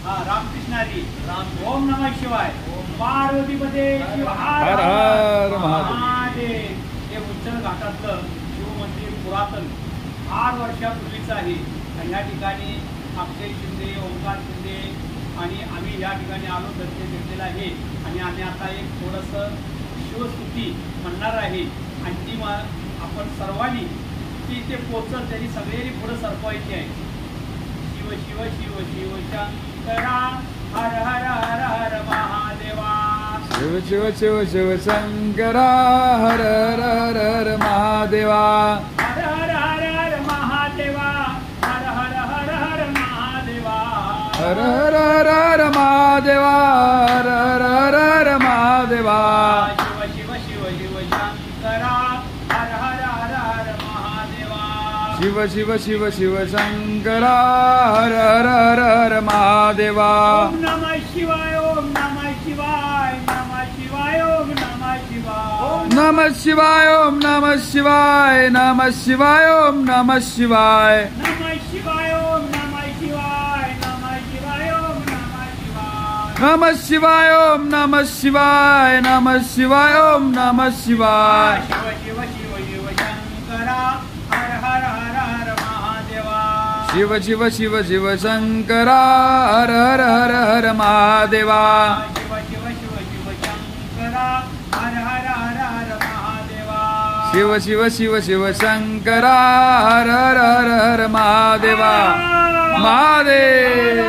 रामकृष्णारी ओम नमः शिवाय पार्वतीपते शिव हर हर महादेव. महादेव. हे उच्चल घाटातलं शिवमंदिर पुरातन 8 वर्षापूर्वीचं आहे आणि या ठिकाणी अक्षय शिंदे, ओंकार शिंदे आणि आम्ही या ठिकाणी आलो दर्शन घेतलेलं आहे आणि आम्ही आता एक थोडंसं शिवस्तुती म्हणणार आहे आणि ती आपण सर्वांनी ती ते पोचल त्यांनी सगळ्यांनी पुढं सरकवायची आहे. शिव शिव शिव शिव शंकरा हर हर हर हर महादेवा. शिव शिव शिव शिव शंकरा हर हर हर हर महादेवा. हर हर हर हर महादेवा. हर हर हर हर महादेवा. हर हर हर हर महादेवा. हर हर हर हर महादेवा. शिव शिव शिव शिव शंकरा हर हर हर हर महादेवा. शिव शिव शिव शिव शंकरा हर हर हर हर महादेवा. ओम नमः शिवाय. ओम नमः शिवाय. नमः शिवाय. ओम नमः शिवाय. नमः शिवाय. ओम नमः शिवाय. नमः शिवाय. ओम नमः शिवाय. नमः शिवाय. ओम नमः शिवाय. नमः शिवाय. ओम नमः शिवाय. नमः शिवाय. ओम नमः शिवाय. नमः शिवाय. ओम नमः शिवाय. शिव शिव शिव शिव शंकरा हर हर हर हर महादेवा. शिव शिव शिव शिव शंकरा हर हर हर हर महादेवा. शिव शिव शिव शिव शंकरा हर हर हर हर महादेवा. शिव शिव शिव शिव शंकरा हर हर हर हर महादेवा. महादेव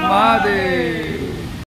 महादेव.